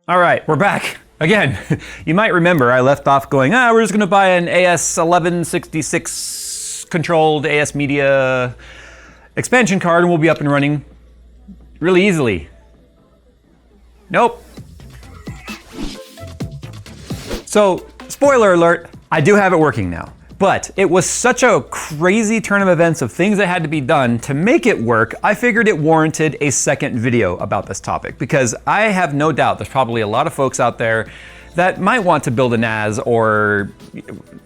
All right, we're back again. You might remember I left off going, we're just gonna buy an AS1166 controlled AS Media expansion card and we'll be up and running really easily. Nope. So, spoiler alert, I do have it working now. But it was such a crazy turn of events of things that had to be done to make it work, I figured it warranted a second video about this topic, because I have no doubt there's probably a lot of folks out there that might want to build a NAS or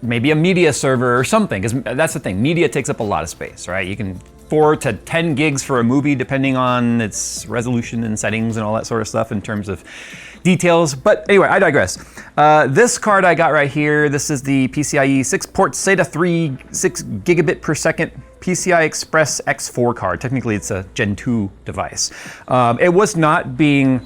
maybe a media server or something, because that's the thing, media takes up a lot of space, right? You can 4 to 10 gigs for a movie depending on its resolution and settings and all that sort of stuff in terms of details. But anyway, I digress. This card I got right here, this is the PCIe 6-port SATA 3 6 gigabit per second PCI Express X4 card. Technically it's a Gen 2 device. It was not being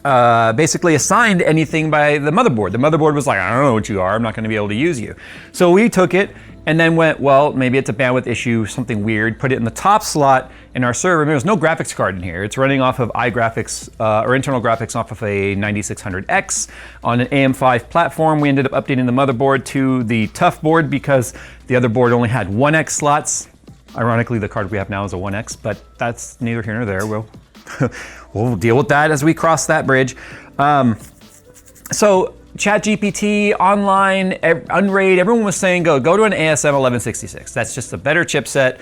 basically assigned anything by the motherboard. The motherboard was like, I don't know what you are, I'm not gonna be able to use you. So we took it and then went, well, maybe it's a bandwidth issue, something weird, put it in the top slot in our server. There's no graphics card in here. It's running off of iGraphics, or internal graphics off of a 9600X on an AM5 platform. We ended up updating the motherboard to the tough board because the other board only had 1X slots. Ironically, the card we have now is a 1X, but that's neither here nor there. We'll deal with that as we cross that bridge. So ChatGPT, online, Unraid, everyone was saying go to an ASM 1166. That's just a better chipset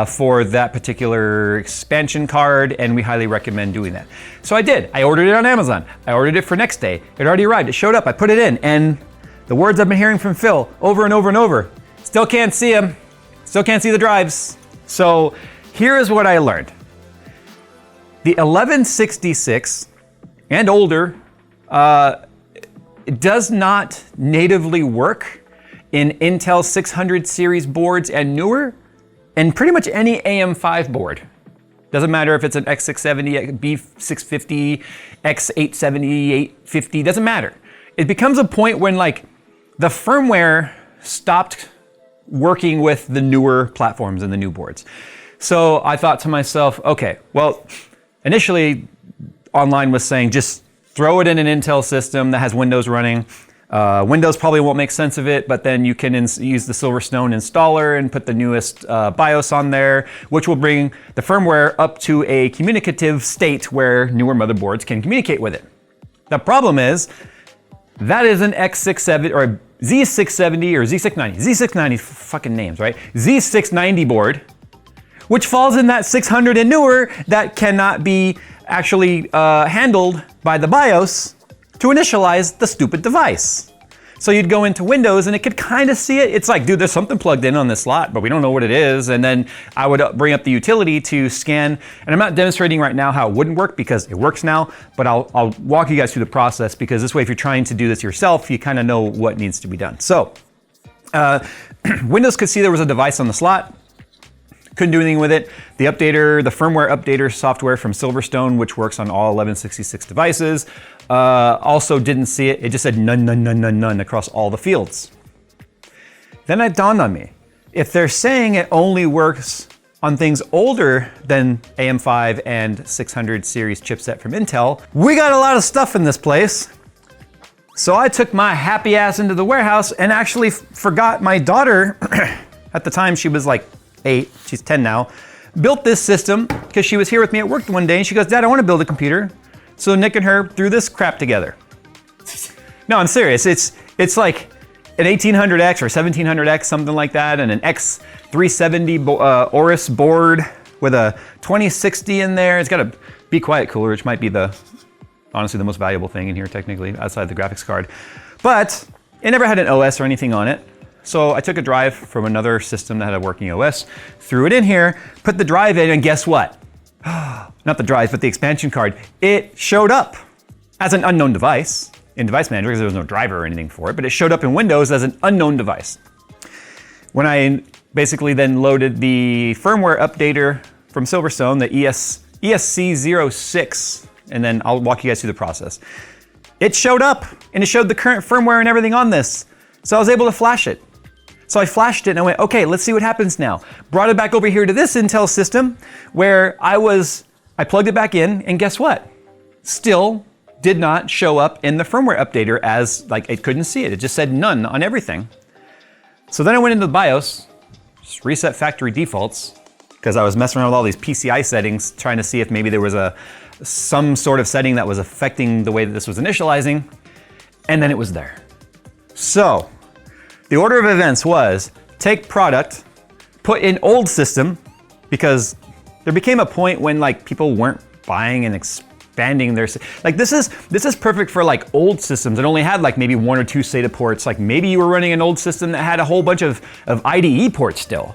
for that particular expansion card, and we highly recommend doing that. So I did. I ordered it on Amazon. I ordered it for next day. It already arrived. It showed up. I put it in, and the words I've been hearing from Phil over and over and over, still can't see them. Still can't see the drives. So here is what I learned. The 1166 and older, it does not natively work in Intel 600 series boards and newer, and pretty much any AM5 board. Doesn't matter if it's an X670, B650, X870, 850, doesn't matter. It becomes a point when like the firmware stopped working with the newer platforms and the new boards. So I thought to myself, okay, well, initially online was saying just throw it in an Intel system that has Windows running. Windows probably won't make sense of it, but then you can use the Silverstone installer and put the newest BIOS on there, which will bring the firmware up to a communicative state where newer motherboards can communicate with it. The problem is, that is an X670 or Z670 or Z690. Z690 fucking names, right? Z690 board, which falls in that 600 and newer that cannot be actually handled by the BIOS to initialize the stupid device. So you'd go into Windows and it could kind of see it. It's like, dude, there's something plugged in on this slot, but we don't know what it is. And then I would bring up the utility to scan. And I'm not demonstrating right now how it wouldn't work because it works now, but I'll walk you guys through the process, because this way, if you're trying to do this yourself, you kind of know what needs to be done. So Windows could see there was a device on the slot. Couldn't do anything with it. The updater, the firmware updater software from Silverstone, which works on all 1166 devices, also didn't see it. It just said none, none, none, none, none across all the fields. Then it dawned on me, if they're saying it only works on things older than AM5 and 600 series chipset from Intel, we got a lot of stuff in this place. So I took my happy ass into the warehouse and actually forgot my daughter, at the time she was like 8, she's 10 now, built this system because she was here with me at work one day and she goes, Dad, I want to build a computer. So Nick and her threw this crap together. No, I'm serious. It's like an 1800X or 1700X, something like that, and an X370 Aorus board with a 2060 in there. It's got a Be Quiet cooler, which might be honestly the most valuable thing in here technically, outside the graphics card. But it never had an OS or anything on it. So I took a drive from another system that had a working OS, threw it in here, put the drive in, and guess what? Not the drive, but the expansion card. It showed up as an unknown device in Device Manager because there was no driver or anything for it, but it showed up in Windows as an unknown device. When I basically then loaded the firmware updater from Silverstone, the ESC06, and then I'll walk you guys through the process. It showed up, and it showed the current firmware and everything on this. So I was able to flash it. So I flashed it and I went, okay, let's see what happens now. Brought it back over here to this Intel system where I plugged it back in, and guess what? Still did not show up in the firmware updater as, like, it couldn't see it. It just said none on everything. So then I went into the BIOS, just reset factory defaults, because I was messing around with all these PCI settings, trying to see if maybe there was some sort of setting that was affecting the way that this was initializing, and then it was there. So the order of events was take product, put in old system, because there became a point when like people weren't buying and expanding their, like this is perfect for like old systems that only had like maybe 1 or 2 SATA ports. Like maybe you were running an old system that had a whole bunch of IDE ports still,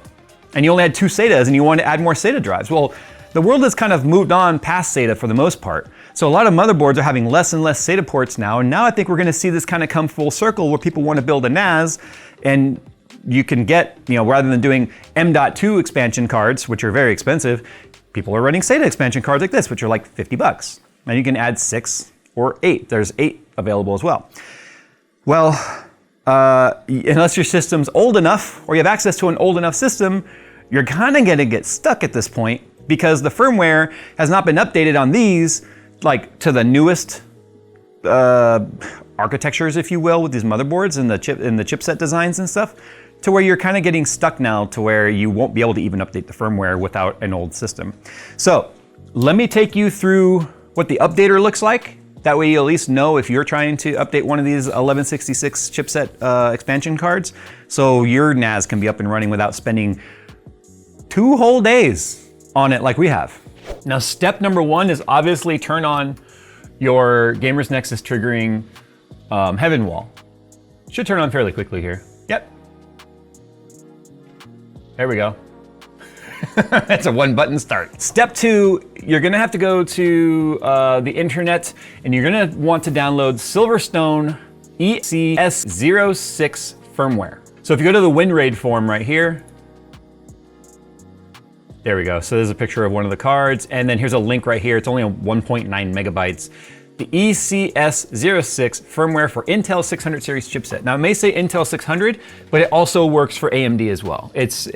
and you only had 2 SATAs and you wanted to add more SATA drives. Well, the world has kind of moved on past SATA for the most part. So a lot of motherboards are having less and less SATA ports now. And now I think we're gonna see this kind of come full circle where people want to build a NAS, and you can get, rather than doing M.2 expansion cards, which are very expensive, people are running SATA expansion cards like this, which are like $50. And you can add 6 or 8. There's 8 available as well. Well, unless your system's old enough or you have access to an old enough system, you're kind of gonna get stuck at this point because the firmware has not been updated on these like to the newest architectures, if you will, with these motherboards and the chipset designs and stuff, to where you're kind of getting stuck now to where you won't be able to even update the firmware without an old system. So let me take you through what the updater looks like. That way you at least know if you're trying to update one of these 1166 chipset expansion cards, so your NAS can be up and running without spending 2 whole days on it like we have. Now, step number 1 is obviously turn on your Gamers Nexus triggering heaven wall. Should turn on fairly quickly here. Yep. There we go. That's a 1-button start. Step 2, you're gonna have to go to the internet and you're gonna want to download Silverstone ECS06 firmware. So if you go to the WinRAID forum right here, there we go. So there's a picture of one of the cards, and then here's a link right here. It's only 1.9 megabytes. The ECS06 firmware for Intel 600 series chipset. Now it may say Intel 600, but it also works for AMD as well. It's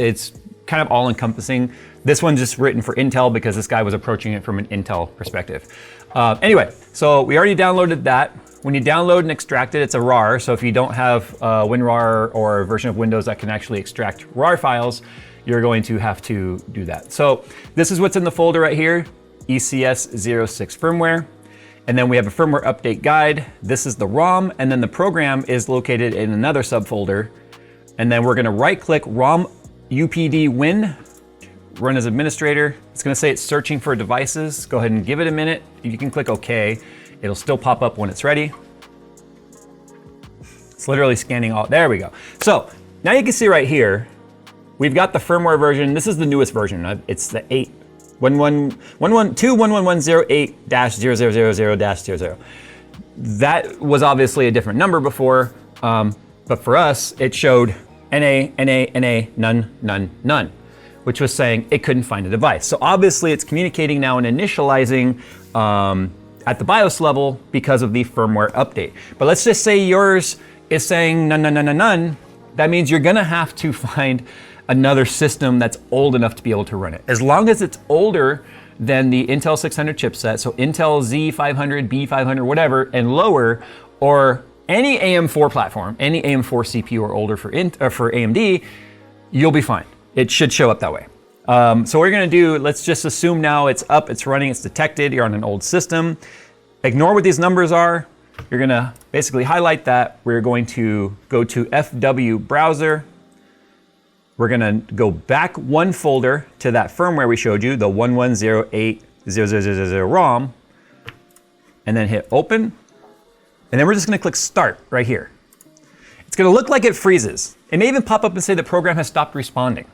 kind of all encompassing. This one's just written for Intel because this guy was approaching it from an Intel perspective. Anyway, so we already downloaded that. When you download and extract it, it's a RAR. So if you don't have WinRAR or a version of Windows that can actually extract RAR files, you're going to have to do that. So this is what's in the folder right here, ECS06 firmware. And then we have a firmware update guide. This is the ROM, and then the program is located in another subfolder. And then we're gonna right-click ROM UPD Win, run as administrator. It's gonna say it's searching for devices. Go ahead and give it a minute. If you can click OK, it'll still pop up when it's ready. It's literally scanning all, there we go. So now you can see right here, we've got the firmware version. This is the newest version. It's the 8.112.1108-0000-00. That was obviously a different number before, but for us, it showed NA, NA, NA, none, none, none, which was saying it couldn't find a device. So obviously it's communicating now and initializing at the BIOS level because of the firmware update. But let's just say yours is saying none, none, none, none, none. That means you're gonna have to find another system that's old enough to be able to run it. As long as it's older than the Intel 600 chipset, so Intel Z500, B500, whatever, and lower, or any AM4 platform, any AM4 CPU or older for AMD, you'll be fine. It should show up that way. So what we're gonna do, let's just assume now it's up, it's running, it's detected, you're on an old system. Ignore what these numbers are. You're gonna basically highlight that. We're going to go to FW browser. We're gonna go back 1 folder to that firmware we showed you, the 1108.0000 ROM, and then hit open. And then we're just gonna click start right here. It's gonna look like it freezes. It may even pop up and say the program has stopped responding,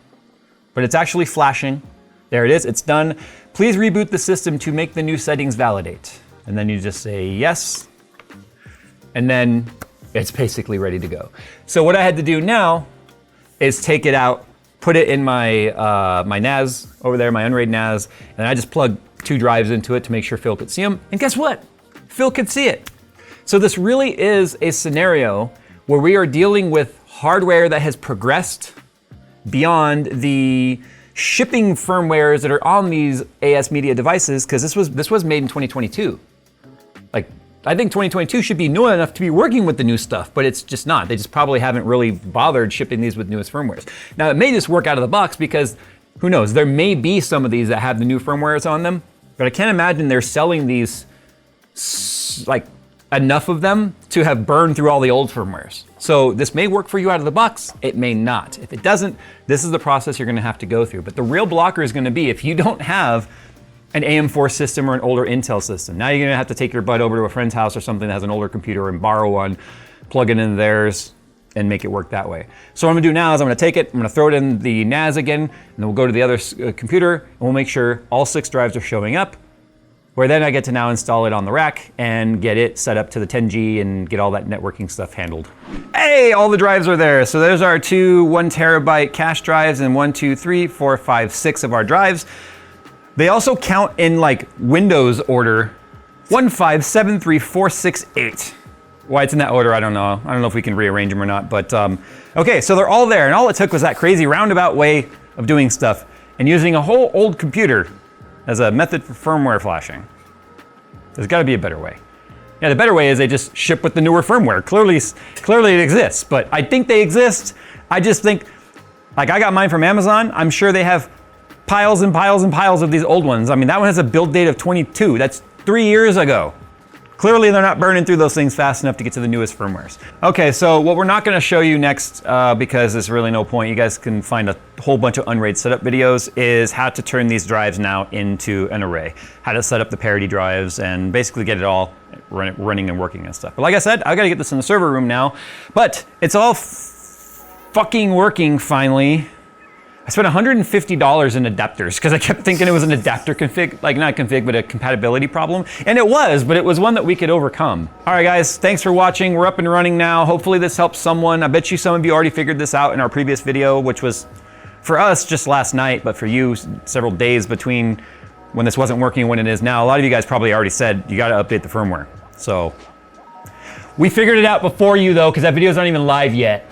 but it's actually flashing. There it is, it's done. Please reboot the system to make the new settings validate. And then you just say yes, and then it's basically ready to go. So what I had to do now is take it out, put it in my my NAS over there, my unraid NAS, and I just plugged 2 drives into it to make sure Phil could see them. And guess what? Phil could see it. So this really is a scenario where we are dealing with hardware that has progressed beyond the shipping firmwares that are on these AS Media devices, because this was made in 2022. Like I think 2022 should be new enough to be working with the new stuff, but it's just not. They just probably haven't really bothered shipping these with newest firmwares. Now, it may just work out of the box because, who knows, there may be some of these that have the new firmwares on them, but I can't imagine they're selling these, like, enough of them to have burned through all the old firmwares. So this may work for you out of the box, it may not. If it doesn't, this is the process you're gonna have to go through. But the real blocker is gonna be if you don't have an AM4 system or an older Intel system. Now you're gonna have to take your butt over to a friend's house or something that has an older computer and borrow one, plug it into theirs, and make it work that way. So what I'm gonna do now is I'm gonna take it, I'm gonna throw it in the NAS again, and then we'll go to the other computer, and we'll make sure all 6 drives are showing up, where then I get to now install it on the rack and get it set up to the 10G and get all that networking stuff handled. Hey, all the drives are there. So there's our 2 1 terabyte cache drives and 1, 2, 3, 4, 5, 6 of our drives. They also count in like Windows order, 1, 5, 7, 3, 4, 6, 8. Why it's in that order, I don't know. I don't know if we can rearrange them or not, but okay, so they're all there, and all it took was that crazy roundabout way of doing stuff and using a whole old computer as a method for firmware flashing. There's gotta be a better way. Yeah, the better way is they just ship with the newer firmware. Clearly it exists, but I think they exist. I just think, like I got mine from Amazon, I'm sure they have piles and piles and piles of these old ones. I mean, that one has a build date of 22. That's 3 years ago. Clearly they're not burning through those things fast enough to get to the newest firmwares. Okay, so what we're not gonna show you next, because there's really no point, you guys can find a whole bunch of Unraid setup videos, is how to turn these drives now into an array. How to set up the parity drives and basically get it all running and working and stuff. But like I said, I gotta get this in the server room now, but it's all fucking working finally. I spent $150 in adapters because I kept thinking it was an adapter config, like not config, but a compatibility problem. And it was, but it was one that we could overcome. All right, guys, thanks for watching. We're up and running now. Hopefully this helps someone. I bet you some of you already figured this out in our previous video, which was for us just last night, but for you several days between when this wasn't working and when it is now. A lot of you guys probably already said you got to update the firmware. So we figured it out before you though, because that video's not even live yet.